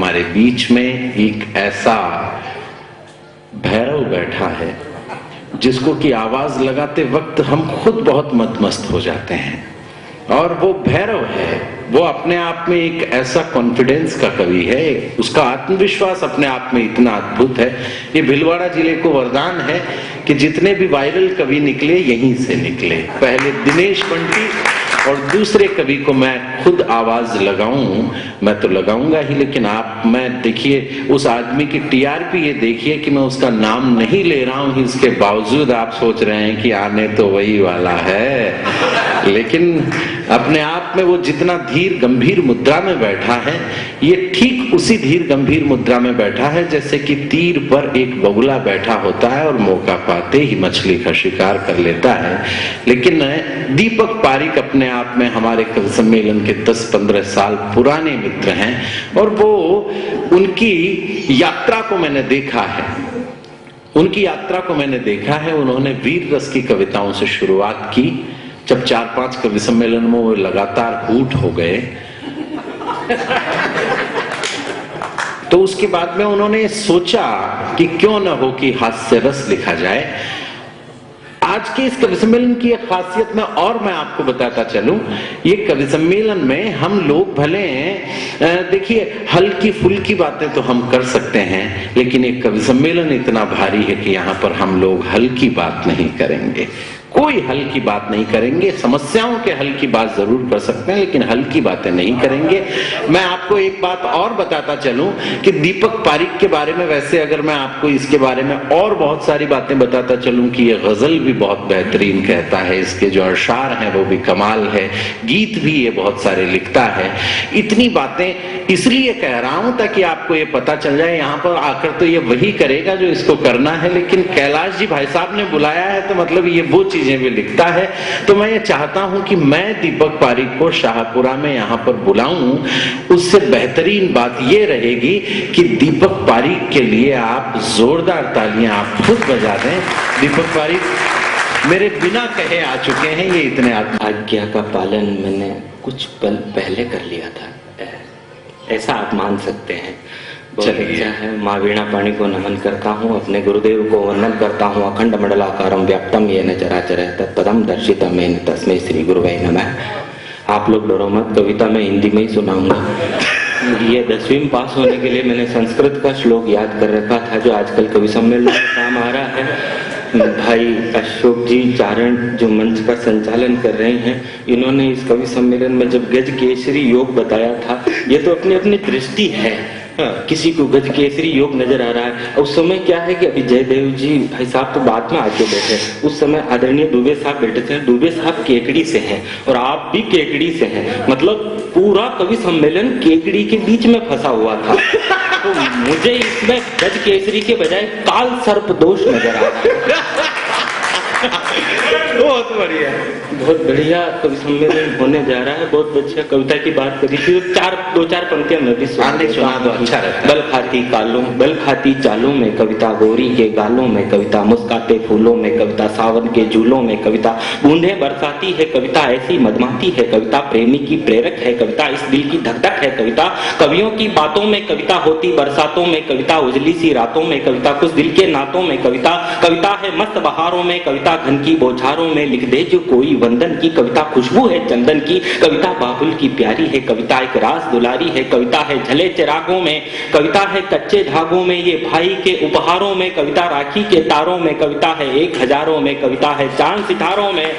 हमारे बीच में एक ऐसा भैरव बैठा है जिसको कि आवाज लगाते वक्त हम खुद बहुत मदमस्त हो जाते हैं। और वो भैरव है, वो अपने आप में एक ऐसा कॉन्फिडेंस का कवि है, उसका आत्मविश्वास अपने आप में इतना अद्भुत है। ये भीलवाड़ा जिले को वरदान है कि जितने भी वायरल कवि निकले यहीं से निकले। पहले दिनेश बंटी और दूसरे कवि को मैं खुद आवाज लगाऊं, मैं तो लगाऊंगा ही, लेकिन आप मैं देखिए उस आदमी की टीआरपी ये देखिए कि मैं उसका नाम नहीं ले रहा हूं, इसके बावजूद आप सोच रहे हैं कि आने तो वही वाला है। लेकिन अपने आप में वो जितना धीर गंभीर मुद्रा में बैठा है, ये ठीक उसी धीर गंभीर मुद्रा में बैठा है जैसे कि तीर पर एक बगुला बैठा होता है और मौका पाते ही मछली का शिकार कर लेता है। लेकिन दीपक पारिक अपने आप में हमारे कवि सम्मेलन के 10-15 साल पुराने मित्र हैं और वो उनकी यात्रा को मैंने देखा है, उनकी यात्रा को मैंने देखा है। उन्होंने वीर रस की कविताओं से शुरुआत की, जब 4-5 कवि सम्मेलन में वो लगातार हूट हो गए तो उसके बाद में उन्होंने सोचा कि क्यों न हो कि हास्य रस लिखा जाए। आज के इस कवि सम्मेलन की एक खासियत में और मैं आपको बताता चलूं, ये कवि सम्मेलन में हम लोग भले देखिए हल्की फुल्की बातें तो हम कर सकते हैं, लेकिन एक कवि सम्मेलन इतना भारी है कि यहाँ पर हम लोग हल्की बात नहीं करेंगे, कोई हल्की बात नहीं करेंगे। समस्याओं के हल की बात जरूर कर सकते हैं लेकिन हल्की बातें नहीं करेंगे। मैं आपको एक बात और बताता चलूं कि दीपक पारिक के बारे में, वैसे अगर मैं आपको इसके बारे में और बहुत सारी बातें बताता चलूं कि ये गजल भी बहुत बेहतरीन कहता है, इसके जो अशार हैं वो भी कमाल है, गीत भी ये बहुत सारे लिखता है। इतनी बातें इसलिए कह रहा हूं ताकि आपको ये पता चल जाए, यहाँ पर आकर तो ये वही करेगा जो इसको करना है, लेकिन कैलाश जी भाई साहब ने बुलाया है तो मतलब ये वो चीजें भी लिखता है। तो मैं ये चाहता हूं कि मैं दीपक पारिक को शाहपुरा में यहां पर बुलाऊं, उससे बेहतरीन बात ये रहेगी कि दीपक पारिक के लिए आप जोरदार तालियां आप खुद बजा दें। दीपक पारिक मेरे बिना कहे आ चुके हैं, ये इतने आज्ञा का पालन मैंने कुछ पल पहले कर लिया था, ऐसा आप मान सकते हैं। बहुत अच्छा है। माँ वीणा पाणी को नमन करता हूँ, अपने गुरुदेव को वंदन करता हूँ। अखंड मंडलाकारम व्याप्तम येन चराचर तत्पदम दर्शितम येन तस्मै श्री गुरुवे नमः। आप लोग डरो मत, कविता मैं हिंदी में ही सुनाऊंगा। ये 10वीं में पास होने के लिए मैंने संस्कृत का श्लोक याद कर रखा था जो आजकल कवि सम्मेलन में काम आ रहा है। भाई अशोक जी चारण जो मंच का संचालन कर रहे हैं, इन्होंने इस कवि सम्मेलन में जब गज केसरी योग बताया था, ये तो अपनी अपनी दृष्टि है, किसी को गज केसरी योग नजर आ रहा है। उस समय क्या है कि अभी जयदेव जी भाई साहब तो बाद में आके बैठे, उस समय आदरणीय दुबे साहब बैठे थे। दुबे साहब केकड़ी से हैं और आप भी केकड़ी से हैं, मतलब पूरा कवि सम्मेलन केकड़ी के बीच में फंसा हुआ था। तो मुझे इसमें गज केसरी के बजाय काल सर्प दोष नजर आ रहा है। बहुत बढ़िया, बहुत बढ़िया कवि सम्मेलन होने जा रहा है। बहुत अच्छा कविता की बात करी थी, 2-4 पंक्तियां मैं भी सुना दो, अच्छा रहता है। बल खाती चालों में कविता, गोरी के गालों में कविता, मुस्काते फूलों में कविता, सावन के झूलों में कविता, बूंदे बरसाती है कविता, ऐसी मदमाती है कविता, प्रेमी की प्रेरक है कविता, इस दिल की धक धक है कविता, कवियों की बातों में कविता, होती बरसातों में कविता, उजली सी रातों में कविता, कुछ दिल के नातों में कविता, कविता है मस्त बहारों में कविता, घन की बौछारों में लिख दे जो कोई वंदन की कविता, खुशबू है चंदन की कविता, बाबुल की प्यारी है कविता, एक रास दुलारी है कविता, है झले चिरागों में कविता, है कच्चे धागों में ये भाई के उपहारों में कविता, राखी के तारों में कविता, है 1000 में कविता, है चांद सितारों में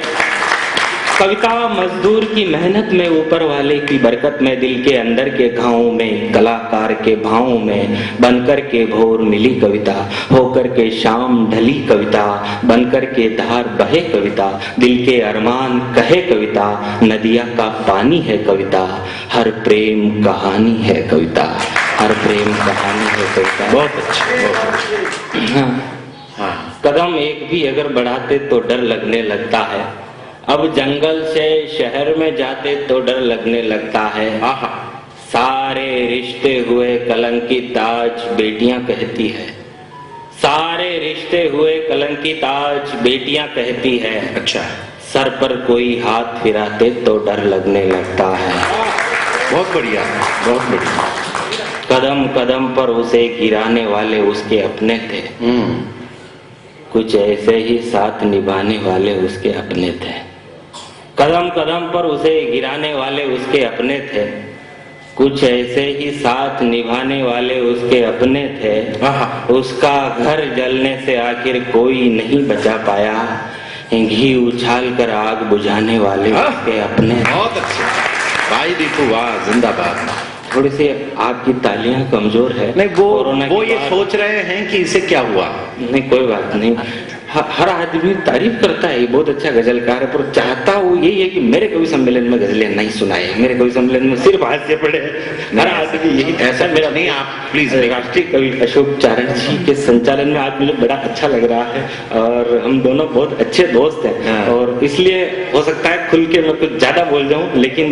कविता, मजदूर की मेहनत में ऊपर वाले की बरकत में, दिल के अंदर के घावों में, कलाकार के भावों में, बनकर के भोर मिली कविता, होकर के शाम ढली कविता, बनकर के धार बहे कविता, दिल के अरमान कहे कविता, नदिया का पानी है कविता, हर प्रेम कहानी है कविता, हर प्रेम कहानी है कविता। बहुत अच्छा। हाँ, कदम एक भी अगर बढ़ाते तो डर लगने लगता है, अब जंगल से शहर में जाते तो डर लगने लगता है। आहा, सारे रिश्ते हुए कलंकित आज बेटियां कहती है, सारे रिश्ते हुए कलंकित आज बेटियां कहती है। अच्छा, सर पर कोई हाथ फिराते तो डर लगने लगता है। बहुत बढ़िया, बहुत बढ़िया। कदम कदम पर उसे गिराने वाले उसके अपने थे, कुछ ऐसे ही साथ निभाने वाले उसके अपने थे। कदम कदम पर उसे गिराने वाले उसके अपने थे, कुछ ऐसे ही साथ निभाने वाले उसके अपने थे। उसका घर जलने से आखिर कोई नहीं बचा पाया, घी उछाल कर आग बुझाने वाले उसके अपने। बहुत अच्छे भाई दीपू, वाह, जिंदाबाद। थोड़ी सी आपकी तालियां कमजोर है। नहीं, वो ये सोच रहे हैं कि इसे क्या हुआ। नहीं, कोई बात नहीं। हर आदमी तारीफ करता है, ये बहुत अच्छा गजलकार है, पर चाहता वो यही है कि मेरे कवि सम्मेलन में गजलें नहीं सुनाए, मेरे कवि सम्मेलन में सिर्फ हास्य पड़े। हर आदमी यही, ऐसा मेरा नहीं। आप प्लीज, राष्ट्रीय कवि अशोक चारण जी के संचालन में आज मुझे बड़ा अच्छा लग रहा है और हम दोनों बहुत अच्छे दोस्त हैं और इसलिए हो सकता है खुल के मैं कुछ ज्यादा बोल जाऊं, लेकिन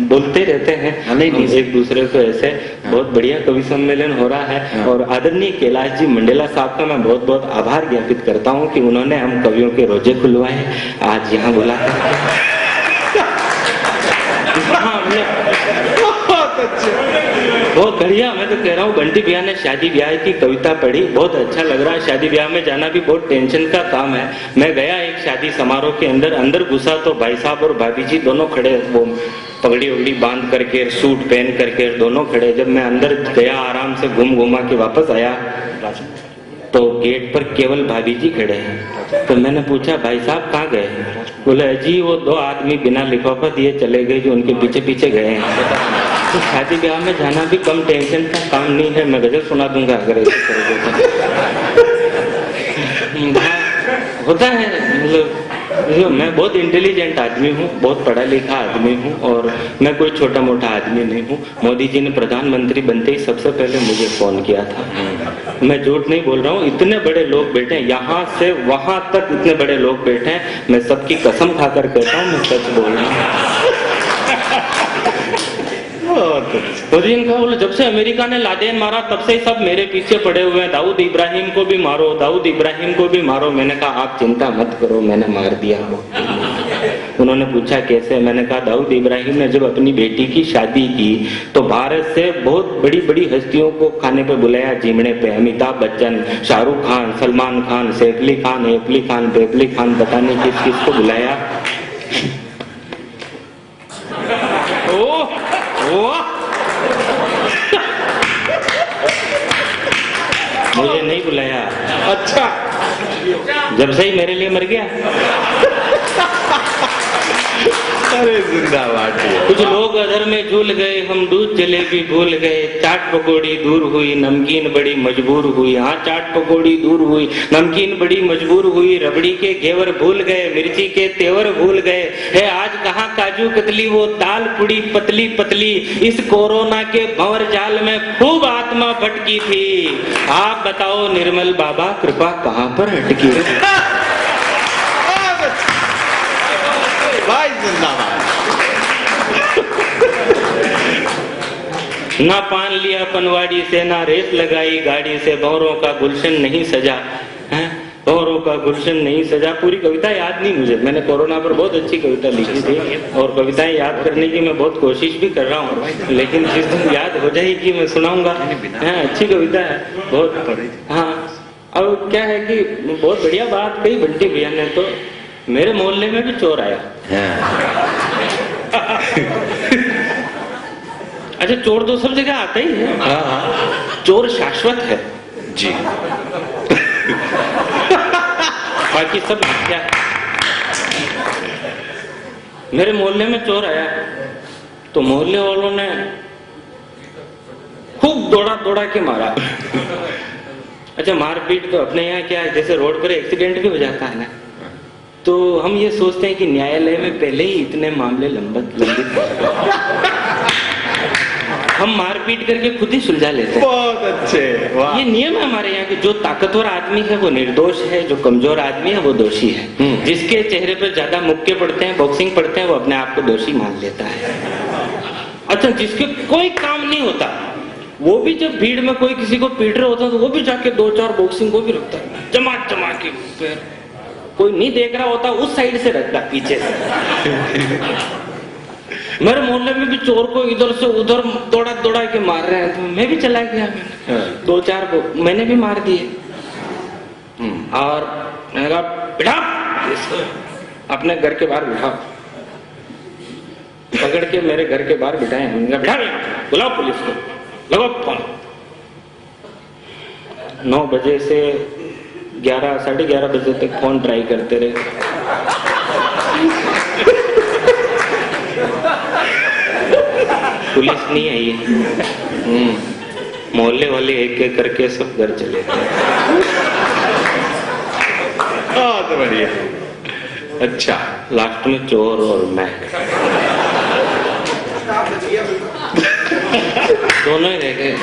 बोलते रहते हैं नहीं, एक दूसरे को ऐसे। बहुत बढ़िया कवि सम्मेलन हो रहा है और आदरणीय कैलाश जी मंडेला साहब का मैं बहुत बहुत आभार ज्ञापित करता हूं कि उन्होंने हम कवियों के रोजे खुलवाए, आज यहाँ बुला। बहुत बढ़िया। मैं तो कह रहा हूँ बंटी भैया ने शादी ब्याह की कविता पढ़ी, बहुत अच्छा लग रहा है। शादी ब्याह में जाना भी बहुत टेंशन का काम है। मैं गया एक शादी समारोह के अंदर घुसा तो भाई साहब और भाभी जी दोनों खड़े, वो पगड़ी उगड़ी बांध करके, सूट पहन करके दोनों खड़े। जब मैं अंदर गया, आराम से घूम घुमा के वापस आया तो गेट पर केवल भाभी जी खड़े हैं। तो मैंने पूछा, भाई साहब कहाँ गए? बोले, जी वो दो आदमी बिना लिफाफा दिए चले गए जो उनके पीछे पीछे गए हैं। तो शादी ब्याह में जाना भी कम टेंशन का काम नहीं है। मैं गजल सुना दूंगा अगर ऐसे करोगे। होता है, मतलब मैं बहुत इंटेलिजेंट आदमी हूँ, बहुत पढ़ा लिखा आदमी हूँ और मैं कोई छोटा मोटा आदमी नहीं हूँ। मोदी जी ने प्रधानमंत्री बनते ही सबसे पहले मुझे फोन किया था। मैं झूठ नहीं बोल रहा हूँ, इतने बड़े लोग बैठे हैं, यहाँ से वहां तक इतने बड़े लोग बैठे हैं। मैं सबकी कसम खाकर कहता हूँ, मैं सच बोल रहा हूँ। मोदी जी ने कहा, बोले जब से अमेरिका ने लादेन मारा तब से ही सब मेरे पीछे पड़े हुए हैं, दाऊद इब्राहिम को भी मारो, दाऊद इब्राहिम को भी मारो। मैंने कहा, आप चिंता मत करो, मैंने मार दिया। उन्होंने पूछा कैसे? मैंने कहा, दाऊद इब्राहिम ने जब अपनी बेटी की शादी की तो भारत से बहुत बड़ी बड़ी हस्तियों को खाने पे बुलाया, जिमणे पे। अमिताभ बच्चन, शाहरुख खान, सलमान खान, सैफ अली खान, एफली खान, बेफली खान, पता नहीं किस किस को बुलाया। मुझे नहीं बुलाया। अच्छा, जब से ही मेरे लिए मर गया। अरे जिंदाबाद। कुछ लोग अधर में झूल गए, हम दूध जलेबी भूल गए, चाट पकौड़ी दूर हुई, नमकीन बड़ी मजबूर हुई। हाँ, चाट पकौड़ी दूर हुई, नमकीन बड़ी मजबूर हुई, रबड़ी के घेवर भूल गए, मिर्ची के तेवर भूल गए। है आज कहाँ काजू कतली, वो दाल पुड़ी पतली पतली। इस कोरोना के भंवर जाल में खूब आत्मा भटकी थी। आप बताओ निर्मल बाबा, कृपा कहाँ पर अटकी? भाई जिंदाबाद। ना पान लिया पनवाड़ी से, ना रेस लगाई गाड़ी से, भंवरों का गुलशन नहीं सजा है, भंवरों का गुलशन नहीं सजा। पूरी कविता याद नहीं मुझे, मैंने कोरोना पर बहुत अच्छी कविता लिखी थी और कविताएं याद करने की मैं बहुत कोशिश भी कर रहा हूँ, लेकिन जिस दिन याद हो जाएगी मैं सुनाऊंगा। हाँ, अच्छी कविता है बहुत। हाँ, अब क्या है कि बहुत बढ़िया बात कही बंटी भैया ने। तो मेरे मोहल्ले में भी चोर आया। अच्छा, चोर तो सब जगह आता ही है। चोर शाश्वत है जी, बाकी सब मिथ्या है। मेरे मोहल्ले में चोर आया तो मोहल्ले वालों ने खूब दौड़ा दौड़ा के मारा। अच्छा, मारपीट तो अपने यहाँ क्या है, जैसे रोड पर एक्सीडेंट भी हो जाता है ना, तो हम ये सोचते हैं कि न्यायालय में पहले ही इतने मामले लंबित हम मारपीट करके खुद ही सुलझा लेते हैं। बहुत अच्छे, वाह। ये नियम है हमारे यहाँ के, जो ताकतवर आदमी है वो निर्दोष है, जो कमजोर आदमी है वो दोषी है। जिसके चेहरे पर ज्यादा मुक्के पड़ते हैं, बॉक्सिंग पड़ते हैं, वो अपने आप को दोषी मान लेता है। अच्छा, जिसके कोई काम नहीं होता वो भी जब भीड़ में कोई किसी को पीट रहा होता है तो वो भी जाके 2-4 बॉक्सिंग को भी रखता है, जमा जमा के पैर। कोई नहीं देख रहा होता उस साइड से रखता, पीछे से। मेरे मोहल्ले में भी चोर को इधर से उधर दौड़ा दौड़ा के मार रहे हैं, तो मैं भी चला गया। मैंने 2-4 को मैंने भी मार दिए। और मैंने कहा बिठा इसको, अपने घर के बाहर बिठाओ। पकड़ के मेरे घर के बाहर बिठाए। मैंने कहा बिठा, बुलाओ पुलिस को, लगाओ फोन। 9 बजे से 11 साढ़े 11 बजे तक फोन ट्राई करते रहे। पुलिस नहीं आई है। मोहल्ले वाले एक एक करके सब घर चले गए। बहुत बढ़िया। अच्छा, लास्ट में चोर और मैं दोनों ही रह गए।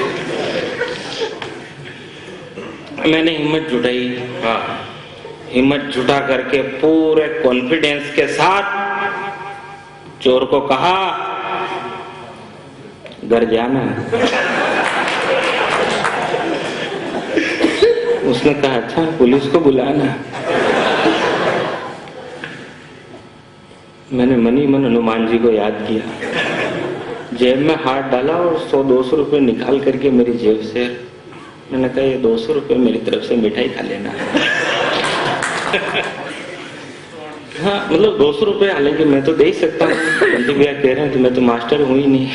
मैंने हिम्मत जुटाई। हिम्मत जुटा करके पूरे कॉन्फिडेंस के साथ चोर को कहा घर जाना। उसने कहा अच्छा पुलिस को बुलाना। मैंने मनी मन हनुमान जी को याद किया, जेब में हाथ डाला और 100-200 रुपए निकाल करके मेरी जेब से मैंने कहा ये 200 रुपए मेरी तरफ से मिठाई खा लेना। हाँ मतलब 200 रुपए, हालांकि मैं तो दे ही सकता हूँ, भैया कह रहे हैं तो मैं तो मास्टर हूँ ही नहीं।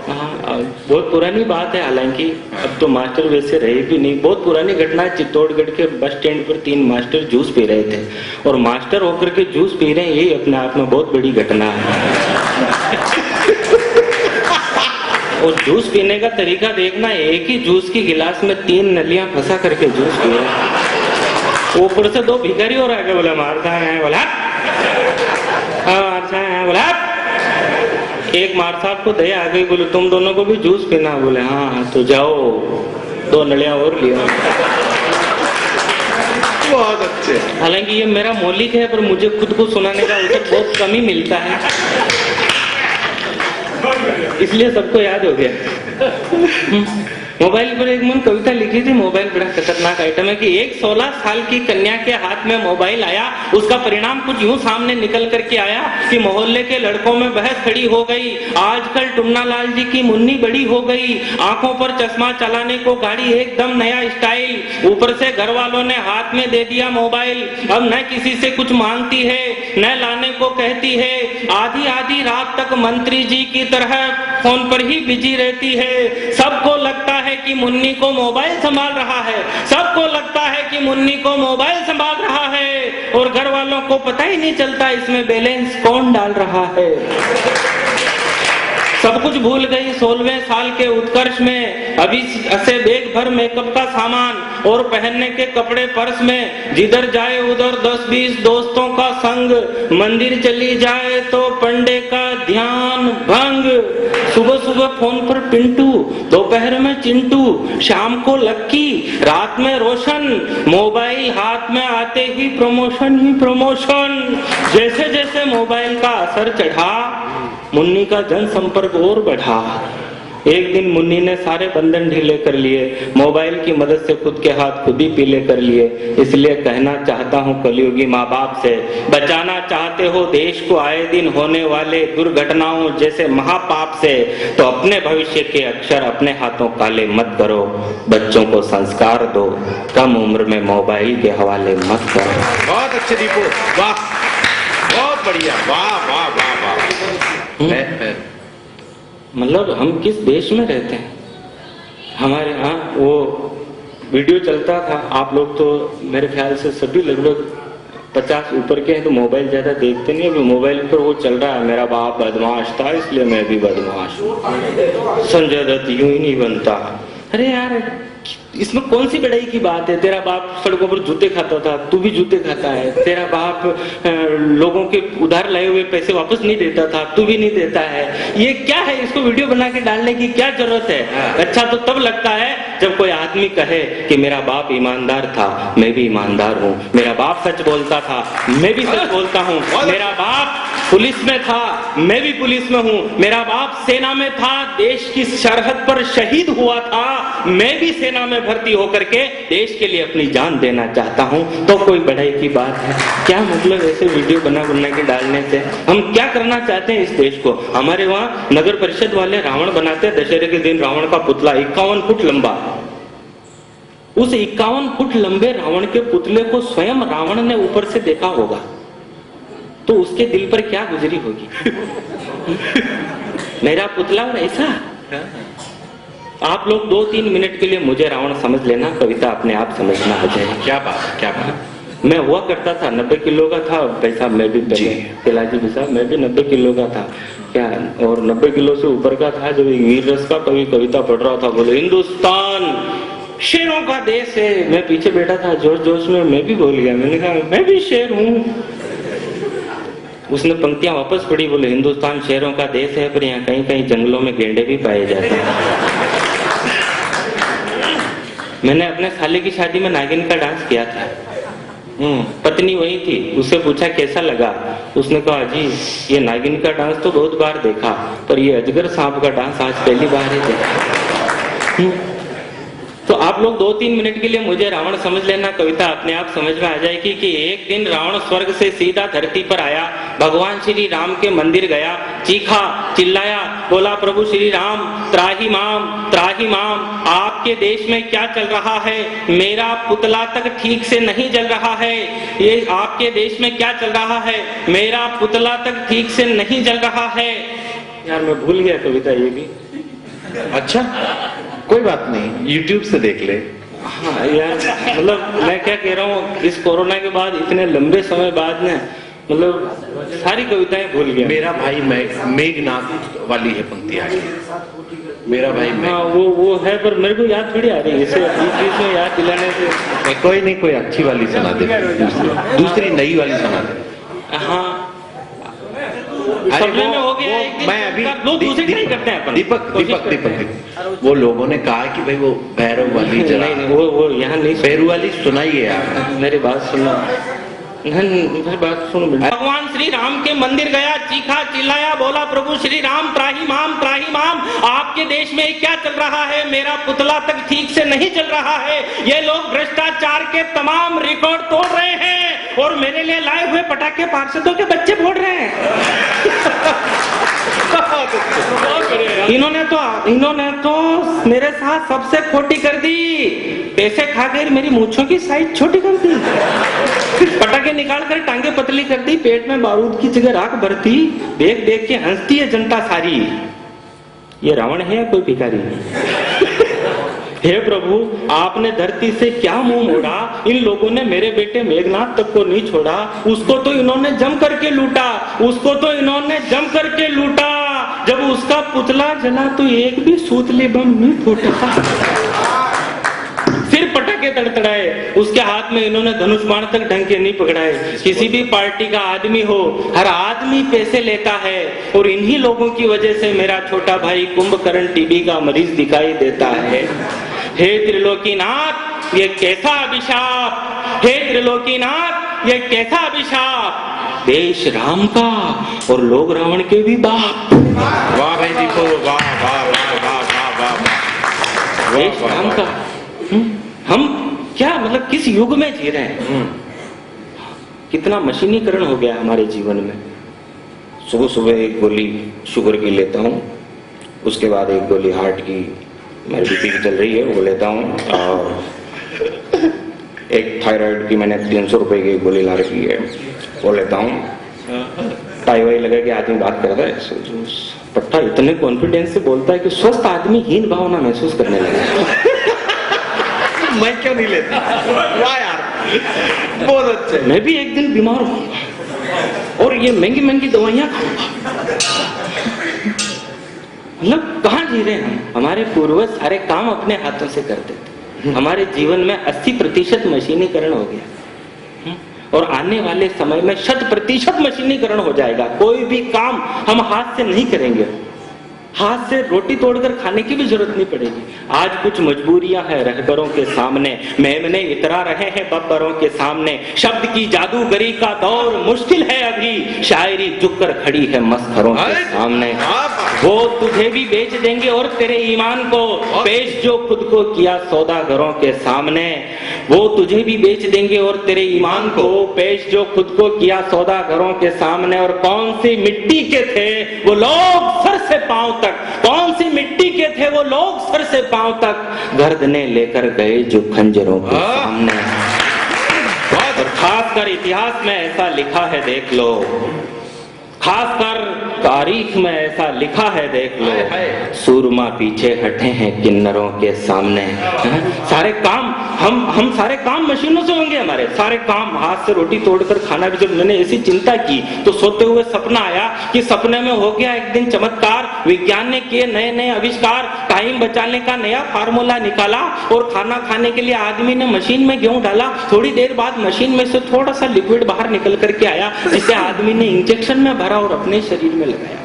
हाँ बहुत पुरानी बात है, हालांकि अब तो मास्टर वैसे रहे भी नहीं। बहुत पुरानी घटना है। चित्तौड़गढ़ के बस स्टैंड पर 3 मास्टर जूस पी रहे थे और मास्टर होकर के जूस पी रहे हैं, यही अपने आप में बहुत बड़ी घटना है। और जूस पीने का तरीका देखना, एक ही जूस की गिलास में 3 नलियां फंसा करके जूस पी रहे हैं। ऊपर से 2 भिखारी और आगे बोला मारता है, बोला मारता है, बोला एक मार साहब को दया आ गई, बोले तुम दोनों को भी जूस पीना। बोले हाँ तो जाओ 2 नलियां और लिया। बहुत अच्छे। हालांकि ये मेरा मौलिक है, पर मुझे खुद को सुनाने का अवसर बहुत कम ही मिलता है, इसलिए सबको याद हो गया। मोबाइल पर एक मन कविता लिखी थी। मोबाइल बड़ा खतरनाक आइटम है कि एक 16 साल की कन्या के हाथ में मोबाइल आया, उसका परिणाम कुछ यूं सामने निकल करके आया कि मोहल्ले के लड़कों में बहस खड़ी हो गई। आजकल टुन्ना लाल जी की मुन्नी बड़ी हो गई, आंखों पर चश्मा, चलाने को गाड़ी एकदम नया स्टाइल, ऊपर से घर वालों ने हाथ में दे दिया मोबाइल। अब न किसी से कुछ मांगती है न लाने को कहती है, आधी आधी रात तक मंत्री जी की तरह फोन पर ही बिजी रहती है। सबको लगता है कि मुन्नी को मोबाइल संभाल रहा है, सबको लगता है कि मुन्नी को मोबाइल संभाल रहा है, और घर वालों को पता ही नहीं चलता इसमें बैलेंस कौन डाल रहा है। सब कुछ भूल गई 16वें साल के उत्कर्ष में। अभी से बैग भर मेकअप का सामान और पहनने के कपड़े पर्स में, जिधर जाए उधर 10-20 दोस्तों का संग, मंदिर चली जाए तो पंडे का ध्यान भंग। सुबह सुबह फोन पर पिंटू, दोपहर में चिंटू, शाम को लक्की, रात में रोशन, मोबाइल हाथ में आते ही प्रमोशन ही प्रमोशन। जैसे जैसे मोबाइल का असर चढ़ा, मुन्नी का जनसंपर्क और बढ़ा। एक दिन मुन्नी ने सारे बंधन ढीले कर लिए, मोबाइल की मदद से खुद के हाथ खुद ही पीले कर लिए। इसलिए कहना चाहता हूँ कलयुगी माँ बाप से, बचाना चाहते हो देश को आए दिन होने वाले दुर्घटनाओं जैसे महापाप से, तो अपने भविष्य के अक्षर अपने हाथों काले मत करो, बच्चों को संस्कार दो, कम उम्र में मोबाइल के हवाले मत करो। बहुत अच्छे दीपू, वाह बहुत बढ़िया, वाह वाह वाह वाह। मतलब हम किस देश में रहते हैं। हमारे यहाँ वो वीडियो चलता था, आप लोग तो मेरे ख्याल से सभी लगभग 50 ऊपर के हैं तो मोबाइल ज्यादा देखते नहीं। अभी मोबाइल पर वो चल रहा है, मेरा बाप बदमाश था इसलिए मैं भी बदमाश हूँ, संजय दत्त यूं ही नहीं बनता। अरे यार इसमें कौन सी बड़ाई की बात है। तेरा बाप सड़कों पर जूते खाता था, तू भी जूते खाता है। तेरा बाप लोगों के उधार लाए हुए पैसे वापस नहीं देता था, तू भी नहीं देता है। ये क्या है, इसको वीडियो बना के डालने की क्या जरूरत है। अच्छा तो तब लगता है जब कोई आदमी कहे कि मेरा बाप ईमानदार था, मैं भी ईमानदार हूँ, मेरा बाप सच बोलता था, मैं भी सच बोलता हूँ, मेरा बाप पुलिस में था, मैं भी पुलिस में हूँ, मेरा बाप सेना में था, देश की सरहद पर शहीद हुआ था, मैं भी सेना में भर्ती होकर के देश के लिए अपनी जान देना चाहता हूँ, तो कोई बढ़ाई की बात है क्या? मतलब ऐसे वीडियो बना के डालने से हम क्या करना चाहते हैं इस देश को? हमारे वहाँ नगर परिषद वाले रावण बनाते हैं, दशहरे के दिन रावण का पुतला 51 फुट लंबा। उस 51 फुट लंबे रावण के पुतले को स्वयं रावण ने ऊपर से देखा होगा, तो उसके दिल पर क्या गुजरी होगी? मेरा पुतला और ऐसा। आप लोग 2-3 मिनट के लिए मुझे रावण समझ लेना, कविता अपने आप समझना आ जाएगी। क्या बात, क्या बात। मैं हुआ करता था 90 किलो का था पैसा, मैं भी तिलाजी भी साहब, मैं भी 90 किलो का था क्या, और 90 किलो से ऊपर का था। जब वीर रस का कवि कविता पढ़ रहा था, बोले हिंदुस्तान शेरों का देश है, मैं पीछे बैठा था, जोश जोश में मैं भी बोल गया, मैंने कहा मैं भी शेर हूँ। उसने पंक्तियां वापस पढ़ी, बोले हिंदुस्तान शेरों का देश है, पर यहाँ कहीं कहीं जंगलों में गेंडे भी पाए जाते हैं। मैंने अपने साले की शादी में नागिन का डांस किया था। पत्नी वही थी, उससे पूछा कैसा लगा, उसने कहा जी ये नागिन का डांस तो बहुत बार देखा, पर ये अजगर सांप का डांस आज पहली बार ही देखा। तो आप लोग 2-3 मिनट के लिए मुझे रावण समझ लेना, कविता अपने आप समझ में आ जाएगी कि एक दिन रावण स्वर्ग से सीधा धरती पर आया, भगवान श्री राम के मंदिर गया, चीखा चिल्लाया, बोला प्रभु श्री राम त्राही माम, आपके देश में क्या चल रहा है, मेरा पुतला तक ठीक से नहीं जल रहा है, ये आपके देश में क्या चल रहा है, मेरा पुतला तक ठीक से नहीं जल रहा है। यार मैं भूल गया कविता ये भी। अच्छा कोई बात नहीं, YouTube से देख ले। हाँ यार, मतलब मैं क्या कह रहा हूँ, इस कोरोना के बाद इतने लंबे समय बाद में मतलब सारी कविताएं भूल गया। मेरा भाई मेघनाथ वाली है पंक्ति आगे, मेरा भाई हाँ वो है, पर मेरे को याद थोड़ी आ रही है, इसे बीच में याद दिलाने से। कोई नहीं, कोई अच्छी वाली सुना दे, दूसरी नई वाली सुना दे। हाँ सबले में हो गया एक दिन, मैं अभी दूसरी ट्राई करते हैं अपन। दीपक वो लोगों ने कहा कि भाई वो भैरव वाली जरा नहीं, वो यहाँ नहीं, भैरव वाली सुनाइए आप, मेरी बात सुनो, मेरी बात सुनो। भगवान श्री राम के मंदिर गया, चीखा चिल्लाया, बोला प्रभु श्री राम त्राही माम, आपके देश में क्या चल रहा है, मेरा पुतला तक ठीक से नहीं चल रहा है, ये लोग भ्रष्टाचार के तमाम रिकॉर्ड तोड़ रहे हैं और मेरे लिए लाए हुए पटाखे पार्षदों के बच्चे फोड़ रहे हैं। इन्होंने तो मेरे साथ सबसे खोटी कर दी, पैसे खा कर मेरी मूंछों की साइज छोटी कर दी, पटाखे निकाल कर टांगे पतली कर दी, पेट में बारूद की जगह राख भरती, देख देख के हंसती है जनता सारी। ये रावण है या कोई भिखारी? हे प्रभु, आपने धरती से क्या मुंह मोड़ा, इन लोगों ने मेरे बेटे मेघनाथ तक को नहीं छोड़ा, उसको तो इन्होंने जम करके लूटा, जब उसका पुतला जला तो एक भी सूतली बम नहीं फूटा। फिर पटाखे तड़तड़ाए, उसके हाथ में इन्होंने धनुष बाण तक ढंग के नहीं पकड़ाए। किसी भी पार्टी का आदमी हो, हर आदमी पैसे लेता है और इन्हीं लोगों की वजह से मेरा छोटा भाई कुंभकर्ण टीबी का मरीज दिखाई देता है। हे त्रिलोकीनाथ, ये कैसा अभिशाप, हे त्रिलोकीनाथ, ये कैसा अभिशाप, देश राम का और लोग रावण के भी बाप। वाह भाई दीपो, वाह वाह वाह वाह वाह वाह, देश राम का। हम क्या मतलब किस युग में जी रहे हैं? कितना मशीनीकरण हो गया हमारे जीवन में। सुबह सुबह एक गोली शुगर की लेता हूँ, उसके बाद एक गोली हार्ट की, मेरी बीपी की चल रही है वो लेता हूँ, और एक थायराइड की मैंने 300 रुपए की गोली ला रखी है वो लेता हूँ। टाई वाई लगा के आदमी बात करता है, पट्टा इतने कॉन्फिडेंस से बोलता है कि स्वस्थ आदमी हीन भावना महसूस करने लगा। मैं क्यों नहीं लेता? वाह यार, बहुत अच्छे। मैं भी एक दिन बीमार हूँ और ये महंगी महंगी दवाइयां खाऊंगा। मतलब कहाँ जी रहे हैं? हमारे पूर्वज सारे काम अपने हाथों से करते थे, हमारे जीवन में 80% मशीनीकरण हो गया और आने वाले समय में 100% मशीनीकरण हो जाएगा। कोई भी काम हम हाथ से नहीं करेंगे, हाथ से रोटी तोड़कर खाने की भी जरूरत नहीं पड़ेगी। आज कुछ मजबूरियां हैं रहबरों के सामने, मेमने इतरा रहे हैं बब्बरों के सामने। शब्द की जादूगरी का दौर मुश्किल है अभी, शायरी झुककर खड़ी है मस्खरों के सामने। वो तुझे भी बेच देंगे और तेरे ईमान को, पेश जो खुद को किया सौदागरों के सामने। वो तुझे भी बेच देंगे और तेरे ईमान को, पेश जो खुद को किया सौदागरों के सामने। और कौन सी मिट्टी के थे वो लोग सर से पांव तक, कौन सी मिट्टी के थे वो लोग सर से पांव तक, गर्दने लेकर गए जो खंजरों के सामने। और खासकर इतिहास में ऐसा लिखा है देख लो, खासकर तारीख में ऐसा लिखा है देख लो, सूरमा पीछे हटे हैं किन्नरों के सामने। सारे काम हम सारे काम मशीनों से होंगे, हमारे सारे काम हाथ से रोटी तोड़कर खाना भी। जब मैंने ऐसी चिंता की तो सोते हुए सपना आया कि सपने में हो गया एक दिन चमत्कार, विज्ञान ने किए नए नए आविष्कार, टाइम बचाने का नया फार्मूला निकाला और खाना खाने के लिए आदमी ने मशीन में गेहूं डाला। थोड़ी देर बाद मशीन में से थोड़ा सा लिक्विड बाहर निकल करके आया, जिसे आदमी ने इंजेक्शन में भरा और अपने शरीर में लगाया।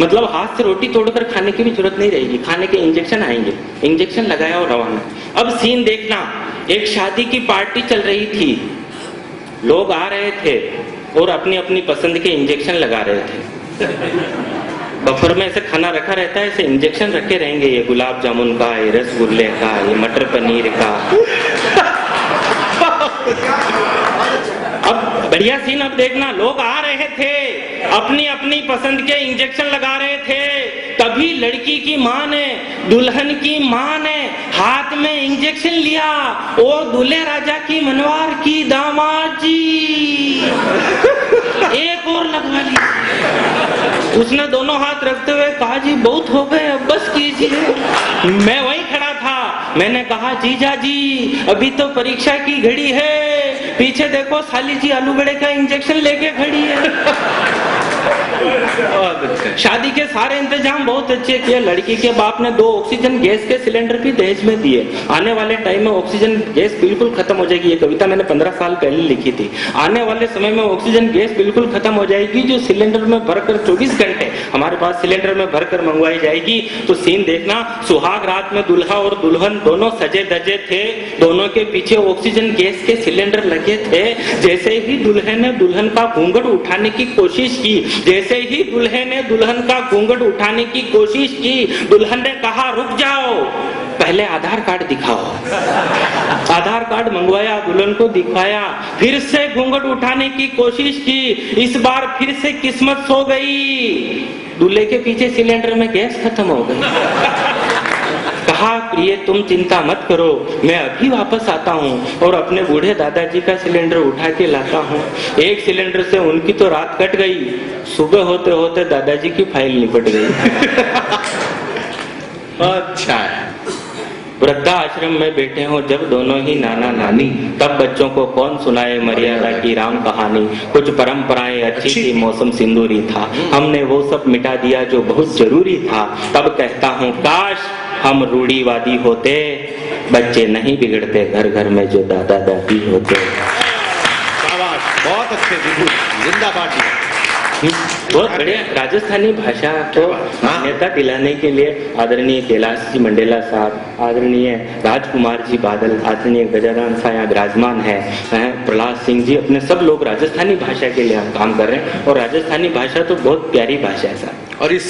मतलब हाथ से रोटी तोड़कर खाने की भी जरूरत नहीं रहेगी, खाने के इंजेक्शन आएंगे, इंजेक्शन लगाया और रवाना। अब सीन देखना, एक शादी की पार्टी चल रही थी, लोग आ रहे थे और अपनी अपनी पसंद के इंजेक्शन लगा रहे थे। बफर में ऐसे खाना रखा रहता है, ऐसे इंजेक्शन रखे रहेंगे, ये गुलाब जामुन का, ये रसगुल्ले का, ये मटर पनीर का। अब बढ़िया सीन, अब देखना, लोग आ रहे थे, अपनी अपनी पसंद के इंजेक्शन लगा रहे थे। तभी लड़की की माँ ने, दुल्हन की माँ ने हाथ में इंजेक्शन लिया। ओ दूल्हे राजा की मनवार की दामाद जी, एक और लगवा ली। उसने दोनों हाथ रखते हुए कहा, जी बहुत हो गए, अब बस कीजिए। मैं वहीं खड़ा था, मैंने कहा, जीजा जी अभी तो परीक्षा की घड़ी है, पीछे देखो साली जी आलू बड़े का इंजेक्शन लेके खड़ी है। शादी के सारे इंतजाम बहुत अच्छे किए। लड़की के बाप ने 2 ऑक्सीजन गैस के सिलेंडर भी दहेज में दिए। आने वाले टाइम में ऑक्सीजन गैस बिल्कुल खत्म हो जाएगी। ये कविता मैंने 15 साल पहले लिखी थी। आने वाले समय में ऑक्सीजन गैस बिल्कुल खत्म हो जाएगी, जो सिलेंडर में भरकर 24 घंटे हमारे पास सिलेंडर में भरकर मंगवाई जाएगी। तो सीन देखना, सुहाग रात में दूल्हा और दुल्हन दोनों सजे धजे थे, दोनों के पीछे ऑक्सीजन गैस के सिलेंडर लगे थे। जैसे ही दुल्हन ने दुल्हन का घूंघट उठाने की कोशिश की, जैसे ही दुल्हे ने दुल्हन का घूंघट उठाने की कोशिश की, दुल्हन ने कहा, रुक जाओ, पहले आधार कार्ड दिखाओ। आधार कार्ड मंगवाया, दुल्हन को दिखाया, फिर से घूंघट उठाने की कोशिश की। इस बार फिर से किस्मत सो गई, दूल्हे के पीछे सिलेंडर में गैस खत्म हो गई। कहा, प्रिय तुम चिंता मत करो, मैं अभी वापस आता हूँ और अपने बूढ़े दादाजी का सिलेंडर उठा के लाता हूँ। एक सिलेंडर से उनकी तो रात कट गई, सुबह होते होते दादाजी की फाइल निपट गई। अच्छा है। वृद्धा आश्रम में बैठे हो जब दोनों ही नाना नानी, तब बच्चों को कौन सुनाए मर्यादा की राम कहानी। कुछ परंपराएं अच्छी थी, मौसम सिंदूरी था, हमने वो सब मिटा दिया जो बहुत जरूरी था। तब कहता हूँ, काश हम रूढ़ीवादी होते, बच्चे नहीं बिगड़ते घर घर में जो दादा दादी होते। बहुत अच्छे, जिंदाबाद। बहुत बढ़िया। राजस्थानी भाषा को मान्यता दिलाने के लिए आदरणीय कैलाश जी मंडेला साहब, आदरणीय राजकुमार जी बादल, आदरणीय गजानन साहब यहाँ विराजमान है, प्रहलाद सिंह जी, अपने सब लोग राजस्थानी भाषा के लिए काम कर रहे हैं। और राजस्थानी भाषा तो बहुत प्यारी भाषा है साहब। और इस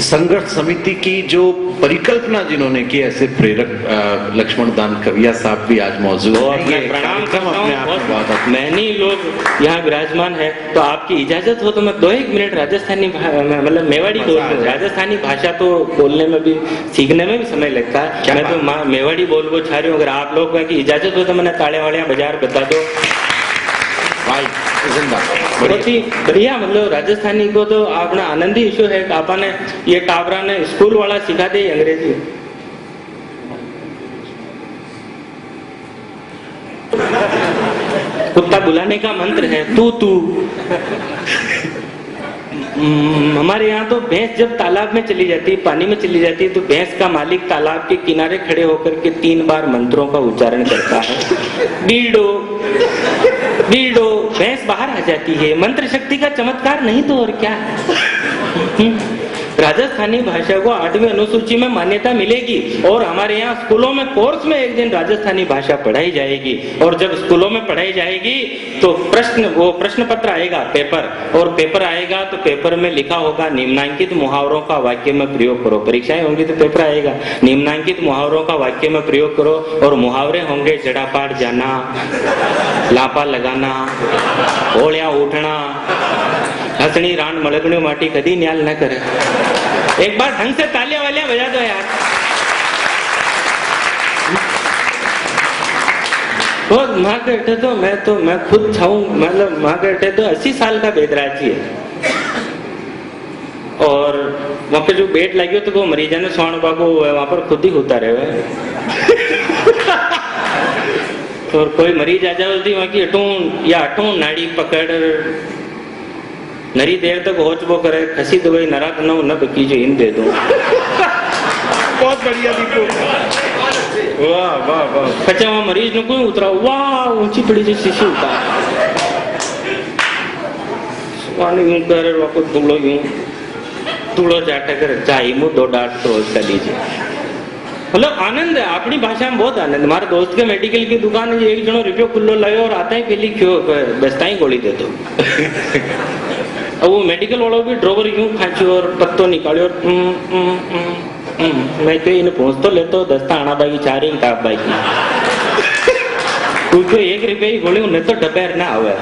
संघर्ष समिति की जो परिकल्पना जिन्होंने की, ऐसे प्रेरक लक्ष्मण दान कविया साहब भी आज मौजूद हैं। प्रणाम करता हूं। मैंने लोग यहाँ विराजमान है, तो आपकी इजाजत हो तो मैं 2-1 मिनट राजस्थानी मतलब मेवाड़ी बोल रहा हूँ। राजस्थानी भाषा तो बोलने में भी, सीखने में भी समय लगता है। मैं तो मेवाड़ी बोल छा रही हूँ। अगर आप लोग की इजाजत हो तो मैंने ताले वाले बाजार बता दो भाई। बहुत ही बढ़िया। मतलब राजस्थानी को तो अपना आनंद ही इशू है। आपा ने ये टाबरा ने स्कूल वाला सिखा दे अंग्रेजी। कुत्ता बुलाने का मंत्र है तू तू। हमारे यहाँ तो भैंस जब तालाब में चली जाती है, पानी में चली जाती है, तो भैंस का मालिक तालाब के किनारे खड़े होकर के 3 बार मंत्रों का उच्चारण करता है। बीडो बीडो, भैंस बाहर आ जाती है। मंत्र शक्ति का चमत्कार नहीं तो और क्या है। राजस्थानी भाषा को 8वीं अनुसूची में मान्यता मिलेगी और हमारे यहाँ स्कूलों में कोर्स में एक दिन राजस्थानी भाषा पढ़ाई जाएगी। और जब स्कूलों में पढ़ाई जाएगी तो प्रश्न पत्र आएगा, पेपर, और पेपर आएगा तो पेपर में लिखा होगा निम्नांकित मुहावरों का वाक्य में प्रयोग करो। परीक्षाएं होंगी तो पेपर आएगा, निम्नांकित मुहावरों का वाक्य में प्रयोग करो, और मुहावरे होंगे जड़ापार जाना, लापा लगाना, ओलिया उठना, हंसनी रान मड़कनी माटी कदी न्याल न करे। एक बार ढंग से तालियां वालियां बजा दो यार। तो माँ कहते तो मैं खुद छाऊं, मतलब माँ कहते तो 80 साल का बेदराजी है। और वहां पे जो बेड लगी हो तो वो मरीजा ने सोन बागो वहां पर खुद ही होता रहे। तो कोई मरीज आ जाए जल्दी वहां की हटूं नाड़ी पकड़ नरी देर तक होचबो करे, खसी तो गई नरा न बकी जो इन दे दूं। बहुत बढ़िया दीपू, वाह वाह वाह। अच्छा वहां मरीज ने कोई उतरा, वाह ऊंची पड़ी जो शीशी उतार यूं करे, वापस दूड़ो जाटा कर चाहे मुंह 2 डांट तो रोज का लीजिए। मतलब आनंद है अपनी भाषा में, बहुत आनंद। हमारे दोस्त के मेडिकल की दुकान है, एक जनो रुपयो खुल्लो लायो और आता है पहली क्यों बसता ही गोली दे दो। अब वो मेडिकल वालों भी ड्रोवर यूं खांचो और पत्तो निकालो और मैं तो इन्हें पहुंच तो लेता हूँ 10 आना बाई 4 ही काप बाई क्योंकि 1 रुपये की गोली उन्हें तो दोपहर ना आवे।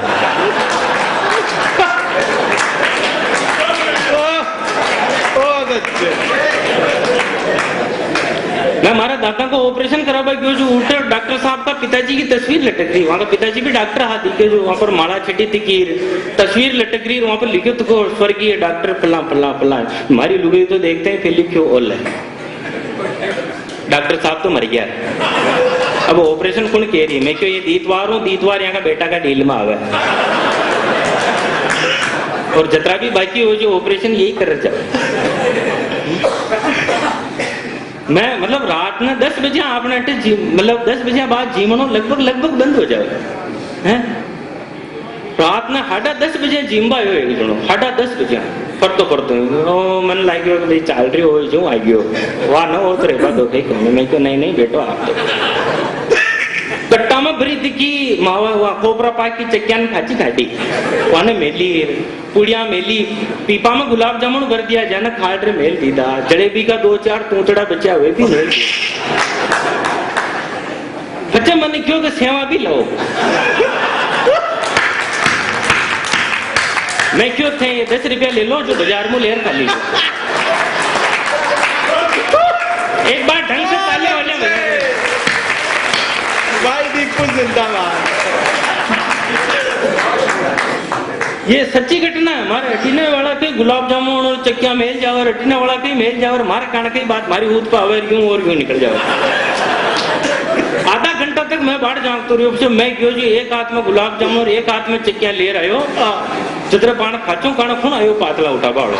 मैं हमारा दादा को ऑपरेशन करवा गया, जो उल्टे डॉक्टर साहब का पिताजी की तस्वीर लटक रही, वहां का पिताजी भी डॉक्टर हाथी के, जो वहां पर माला छठी थी की तस्वीर लटक रही, वहां पर लिखे तो स्वर्गीय डॉक्टर फला फला फला। हमारी लुगाई तो देखते हैं फिर लिखो ओल है, डॉक्टर साहब तो मर गया। अब ऑपरेशन कौन कह रही है, मैं क्यों ये दीतवार हूँ, दीतवार यहाँ का बेटा का डील में आवे और जतरा भी बाकी हो जो ऑपरेशन यही कर जाए। मैं मतलब रात में 10 बजे आपने मतलब 10 बजे बाद जीवनो लगभग बंद हो जाए हैं। रात में 10:30 बजे जिम्बा आयो एक जनो 10:30 बजे फरतो मन लाग्यो कि भाई चाल रही हो जो आ गयो वाह न हो तो रेबा दो कहीं कहने मैं क्यों नहीं बेटो आप तो कट्टा में भरी दिखी मावा खोपरा पाक की चक्कियान खाची खाटी वाने मेली पुड़िया मेली पीपा में गुलाब जामुन भर दिया जाना खाट रे मेल दीदा जलेबी का 2-4 तूतड़ा बचा हुए भी मेल बच्चे मन क्यों कि सेवा भी लो मैं क्यों थे 10 रुपया ले लो जो बाजार में लेर खाली एक बार ढंग से ताले वाले भाई दीपू जिंदाबाद। ये सच्ची घटना है। हमारे हटीने वाला के गुलाब जामुन और चक्किया मेल जाओ हटीने वाला के मेल जाओ हमारे कान की बात मारी ऊद पर आवे यूं और यूं निकल जाओ। आधा घंटा तक मैं बाहर जाऊँ तो मैं क्यों जी एक हाथ में गुलाब जामुन और एक हाथ में चक्किया ले रहे हो चित्र पान खाचो काना खून आयो पातला उठा बाड़ो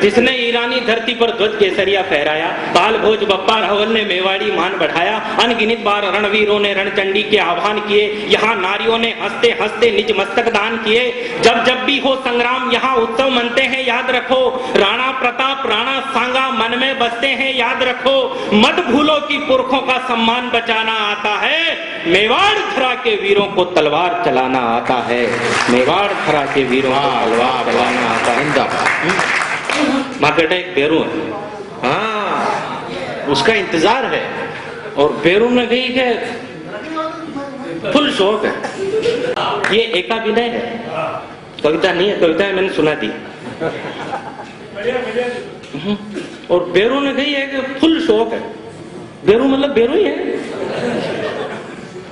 जिसने ईरानी धरती पर ध्वज केसरिया फहराया काल भोज बप्पा रावल ने मेवाड़ी मान बढ़ाया अनगिनत बार रणवीरों ने रणचंडी के आह्वान किए यहाँ नारियों ने हंसते हंसते निज मस्तक दान किए जब जब भी हो संग्राम यहाँ उत्सव मनते हैं याद रखो राणा प्रताप राणा सांगा मन में बसते हैं याद रखो मत भूलो कि पुरखों का सम्मान बचाना आता है मेवाड़ धरा के वीरों को तलवार चलाना आता है मेवाड़ धरा के वीरों को तलवार चलाना आता है। मार्केट एक बेरू है हाँ उसका इंतजार है और बेरू में गई के फुल शौक है ये एकाभिनय है कविता नहीं है कविता है मैंने सुना दी और बेरू ने गई है कि फुल शौक है बेरू मतलब बेरू ही है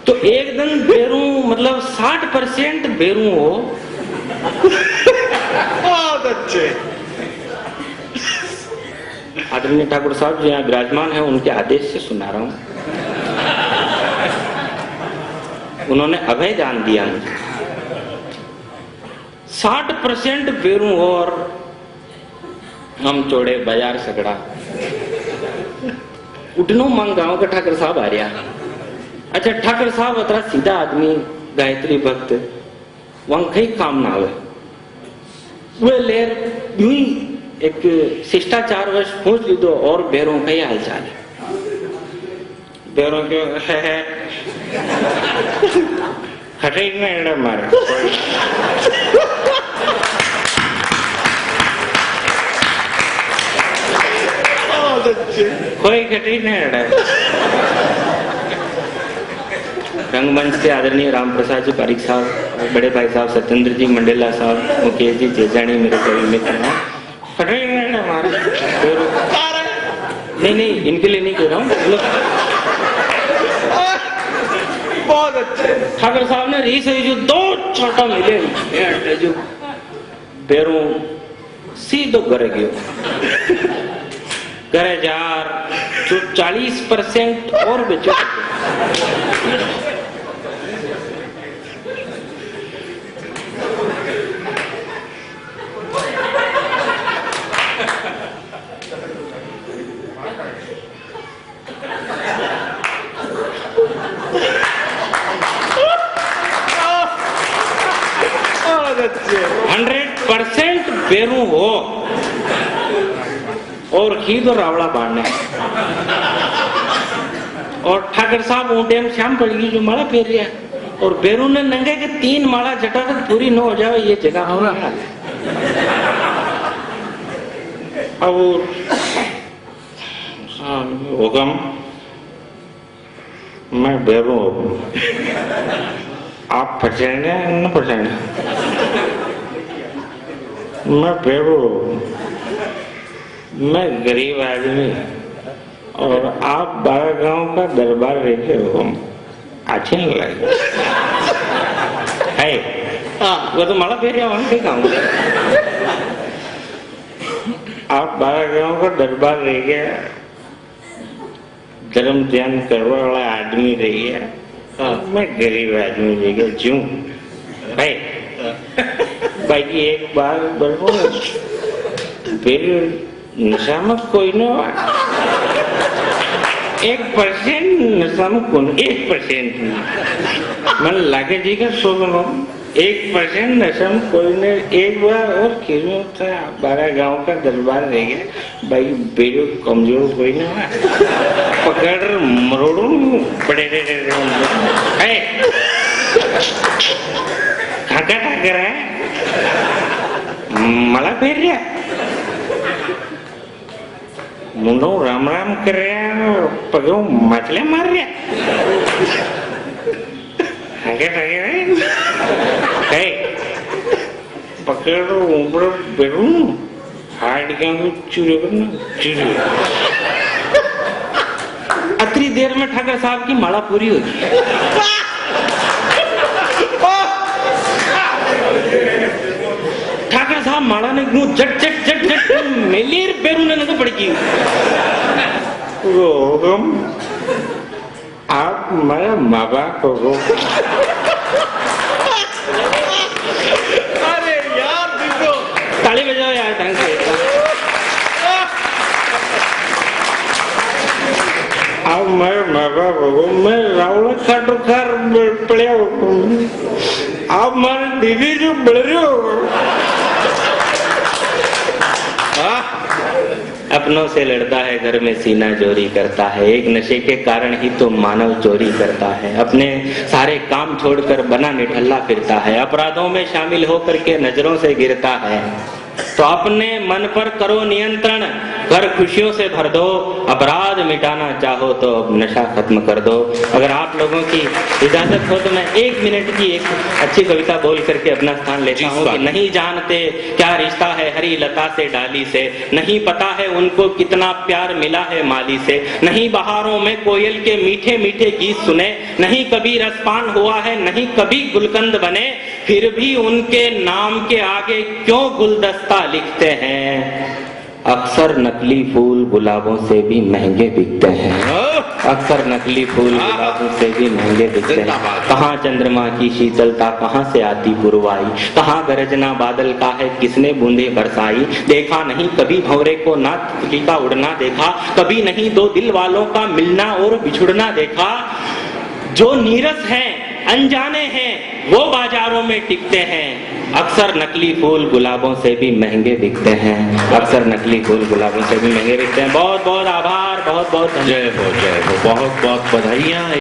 तो एक दिन बेरू मतलब 60% बेरू हो बहुत अच्छे आदरणीय ठाकुर साहब जो यहाँ विराजमान है उनके आदेश से सुना रहा हूं उन्होंने अभय दान दिया मुझे 60% बेरू और हम चोड़े बाजार सगड़ा उठनो मांग गांव का ठाकुर साहब आ रहा अच्छा ठाकर साहब अतरा सीधा आदमी गायत्री भक्त वहां कई काम ना आवे वे लेर यूं ही एक शिष्टाचार वश पूछ लीधो और बेरों कई हालचाल है बेरों के है हटे ना एड़ा मारे बहुत अच्छे कोई घटे ना एड़ा रंगमंच से आदरणीय राम प्रसाद जी पारिक साहब, बड़े भाई साहब सत्येंद्र जी मंडेला साहब, मुकेश जी जेजानी मेरे कवि मित्र हैं। नहीं इनके लिए नहीं कह रहा हूँ। बहुत अच्छे ठाकर साहब ने रीस जो 2 छोटा मिले जो बेरों सीधो घरे गयो घरे जार जो 40% और बेचो अच्छे 100% बेरू हो और घी तो रावड़ा बांधने और ठाकर साहब ऊंटे में श्याम पड़ गई जो माला फेर रहा है और बेरू ने नंगे के 3 माला जटा तक पूरी न हो जाए ये जगह होगा और होगम मैं बेरू आप पहचाने न पहचाने मैं बेरू मैं गरीब आदमी और आप 12 गांव का दरबार रहते हो अच्छे नहीं लगे है वो तो माला फेर रहा वहां काम आप 12 गांव का दरबार रह गया धर्म ध्यान करने वाला आदमी रह गया मैं गरीब आदमी रह गया क्यों भाई बाकी एक बार बोलो फिर नशा में कोई न 1% नशा में कौन 1% मन लागे जी का 1% नशा में कोई ने एक बार और क्यों था 12 गांव का दरबार रह गया भाई बेरो कमजोर कोई ना पकड़ मरोड़ू बड़े खाका ठाकर है मला फेर रहा मुंडो राम राम कर रहा पगों मछले मार रहा पकड़ो ऊपर बैठू हार्ड क्या चूरे करना चूरे अतरी देर में ठाकर साहब की माला पूरी होगी ठाकर साहब माला ने क्यों जट जट जट जट मेलेर बेरू ने तो पड़की रोगम आप मेरा माँ बाप हो अरे यार देखो ताली बजाओ यार ढंग से अब मैं माँ बाप हो मैं रावण खाटो खार पड़े आप मारे दीदी जो बढ़ रहे हो अपनों से लड़ता है घर में सीना चोरी करता है एक नशे के कारण ही तो मानव चोरी करता है अपने सारे काम छोड़कर बना निठल्ला फिरता है अपराधों में शामिल होकर के नजरों से गिरता है तो अपने मन पर करो नियंत्रण घर खुशियों से भर दो अपराध मिटाना चाहो तो नशा खत्म कर दो अगर आप लोगों की इजाजत हो तो मैं 1 मिनट की एक अच्छी कविता बोल करके अपना स्थान लेता हूँ कि नहीं जानते क्या रिश्ता है हरी लता से डाली से नहीं पता है उनको कितना प्यार मिला है माली से नहीं बहारों में कोयल के मीठे मीठे गीत सुने नहीं कभी रसपान हुआ है नहीं कभी गुलकंद बने फिर भी उनके नाम के आगे क्यों गुलदस्ता लिखते हैं अक्सर नकली फूल गुलाबों से भी महंगे बिकते हैं अक्सर नकली फूल गुलाबों से भी महंगे बिकते हैं कहाँ चंद्रमा की शीतलता कहाँ से आती पुरवाई कहाँ गरजना बादल का है किसने बूंदे बरसाई देखा नहीं कभी भंवरे को ना तितली का उड़ना देखा कभी नहीं दो दिल वालों का मिलना और बिछुड़ना देखा जो नीरस हैं, अनजाने हैं, वो बाजारों में टिकते हैं। अक्सर नकली फूल गुलाबों से भी महंगे बिकते हैं। अक्सर नकली फूल गुलाबों से भी महंगे बिकते हैं। बहुत बहुत आभार, बहुत बहुत धन्यवाद। जय हो, बहुत बहुत बधाइयां।